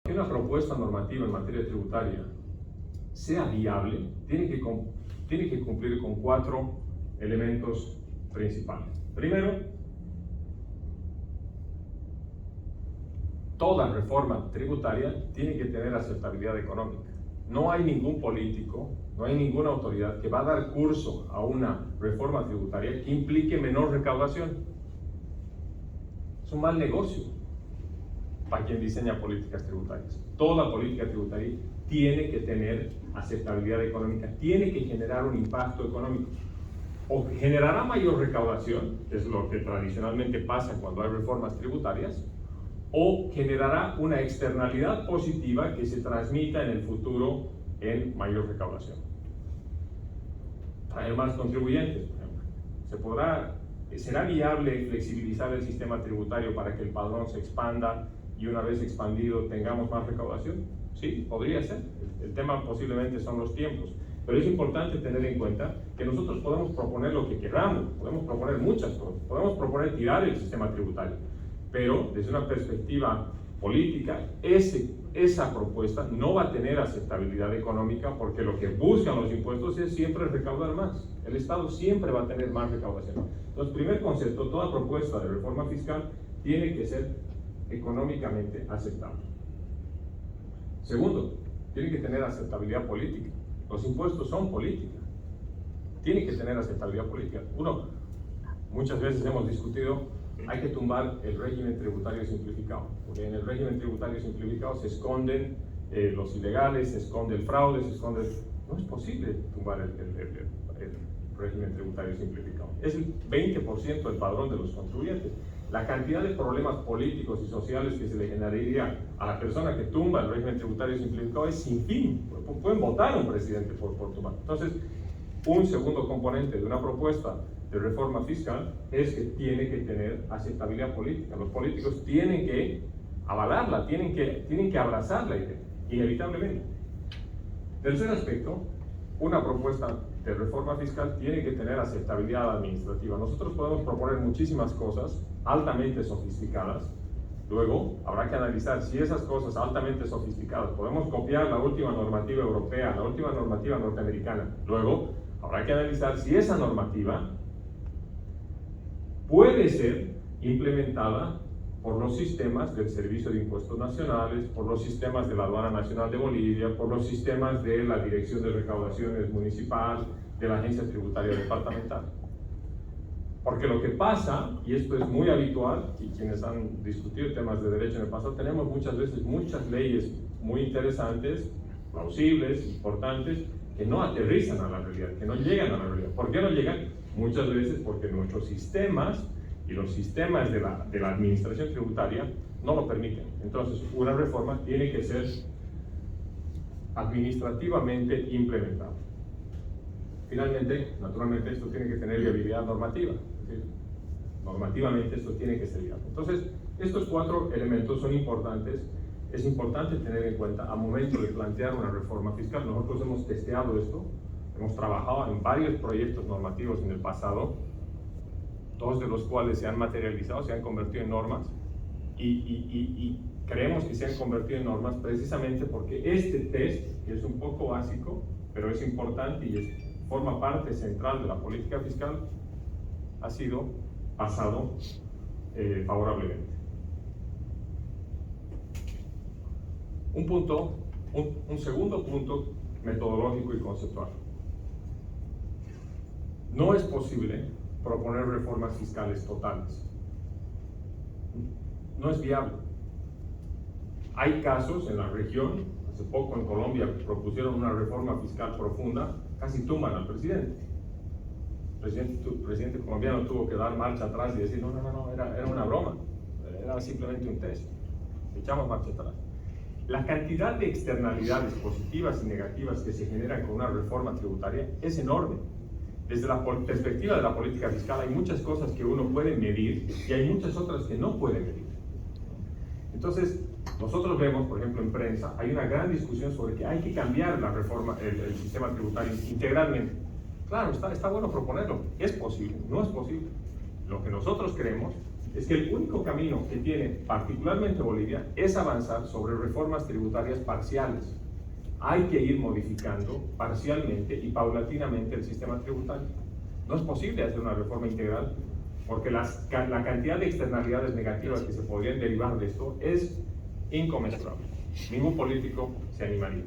Que una propuesta normativa en materia tributaria sea viable, tiene que cumplir con 4 elementos principales. Primero, toda reforma tributaria tiene que tener aceptabilidad económica. No hay ningún político, no hay ninguna autoridad que va a dar curso a una reforma tributaria que implique menor recaudación. Es un mal negocio para quien diseña políticas tributarias. Toda política tributaria tiene que tener aceptabilidad económica, tiene que generar un impacto económico. O generará mayor recaudación, que es lo que tradicionalmente pasa cuando hay reformas tributarias, o generará una externalidad positiva que se transmita en el futuro en mayor recaudación. Traer más contribuyentes, por ejemplo. ¿Será viable flexibilizar el sistema tributario para que el padrón se expanda y una vez expandido tengamos más recaudación? Sí, podría ser. El tema posiblemente son los tiempos. Pero es importante tener en cuenta que nosotros podemos proponer lo que queramos, podemos proponer muchas cosas, podemos proponer tirar el sistema tributario, pero desde una perspectiva política, esa propuesta no va a tener aceptabilidad económica porque lo que buscan los impuestos es siempre recaudar más. El Estado siempre va a tener más recaudación. Entonces, primer concepto, toda propuesta de reforma fiscal tiene que ser económicamente aceptable. Segundo, tiene que tener aceptabilidad política. Los impuestos son política. Tiene que tener aceptabilidad política. Muchas veces hemos discutido, hay que tumbar el régimen tributario simplificado, porque en el régimen tributario simplificado se esconden los ilegales, se esconde el fraude, se esconde... No es posible tumbar el régimen tributario simplificado. Es el 20% del padrón de los contribuyentes. La cantidad de problemas políticos y sociales que se le generaría a la persona que tumba el régimen tributario simplificado es sin fin. Pueden votar a un presidente por tumbar. Entonces, un segundo componente de una propuesta de reforma fiscal es que tiene que tener aceptabilidad política. Los políticos tienen que avalarla, tienen que abrazar la idea, inevitablemente. Tercer aspecto, una propuesta de reforma fiscal tiene que tener aceptabilidad administrativa. Nosotros podemos proponer muchísimas cosas altamente sofisticadas. Luego, habrá que analizar si esas cosas altamente sofisticadas podemos copiar la última normativa europea, la última normativa norteamericana. Luego, habrá que analizar si esa normativa puede ser implementada por los sistemas del Servicio de Impuestos Nacionales, por los sistemas de la Aduana Nacional de Bolivia, por los sistemas de la Dirección de Recaudaciones Municipal, de la Agencia Tributaria Departamental. Porque lo que pasa, y esto es muy habitual, y quienes han discutido temas de derecho en el pasado, tenemos muchas veces muchas leyes muy interesantes, plausibles, importantes, que no aterrizan a la realidad, que no llegan a la realidad. ¿Por qué no llegan? Muchas veces porque nuestros sistemas y los sistemas de la administración tributaria no lo permiten. Entonces, una reforma tiene que ser administrativamente implementada. Finalmente, naturalmente, esto tiene que tener viabilidad normativa. Es decir, normativamente esto tiene que ser viable. Entonces, estos 4 elementos son importantes. Es importante tener en cuenta al momento de plantear una reforma fiscal. Nosotros hemos testeado esto, hemos trabajado en varios proyectos normativos en el pasado, 2 de los cuales se han materializado, se han convertido en normas, y creemos que se han convertido en normas precisamente porque este test, que es un poco básico, pero es importante y forma parte central de la política fiscal, ha sido pasado favorablemente. Un segundo punto metodológico y conceptual. No es posible proponer reformas fiscales totales. No es viable. Hay casos en la región, hace poco en Colombia propusieron una reforma fiscal profunda, casi tumban al presidente. El presidente colombiano tuvo que dar marcha atrás y decir, no, era una broma, era simplemente un test. Echamos marcha atrás. La cantidad de externalidades positivas y negativas que se generan con una reforma tributaria es enorme. Desde la perspectiva de la política fiscal hay muchas cosas que uno puede medir y hay muchas otras que no puede medir. Entonces, nosotros vemos, por ejemplo, en prensa, hay una gran discusión sobre que hay que cambiar la reforma, el sistema tributario integralmente. Claro, está bueno proponerlo. Es posible, no es posible. Lo que nosotros creemos es que el único camino que tiene particularmente Bolivia es avanzar sobre reformas tributarias parciales. Hay que ir modificando parcialmente y paulatinamente el sistema tributario. No es posible hacer una reforma integral porque la cantidad de externalidades negativas que se podrían derivar de esto es inconmensurable. Ningún político se animaría.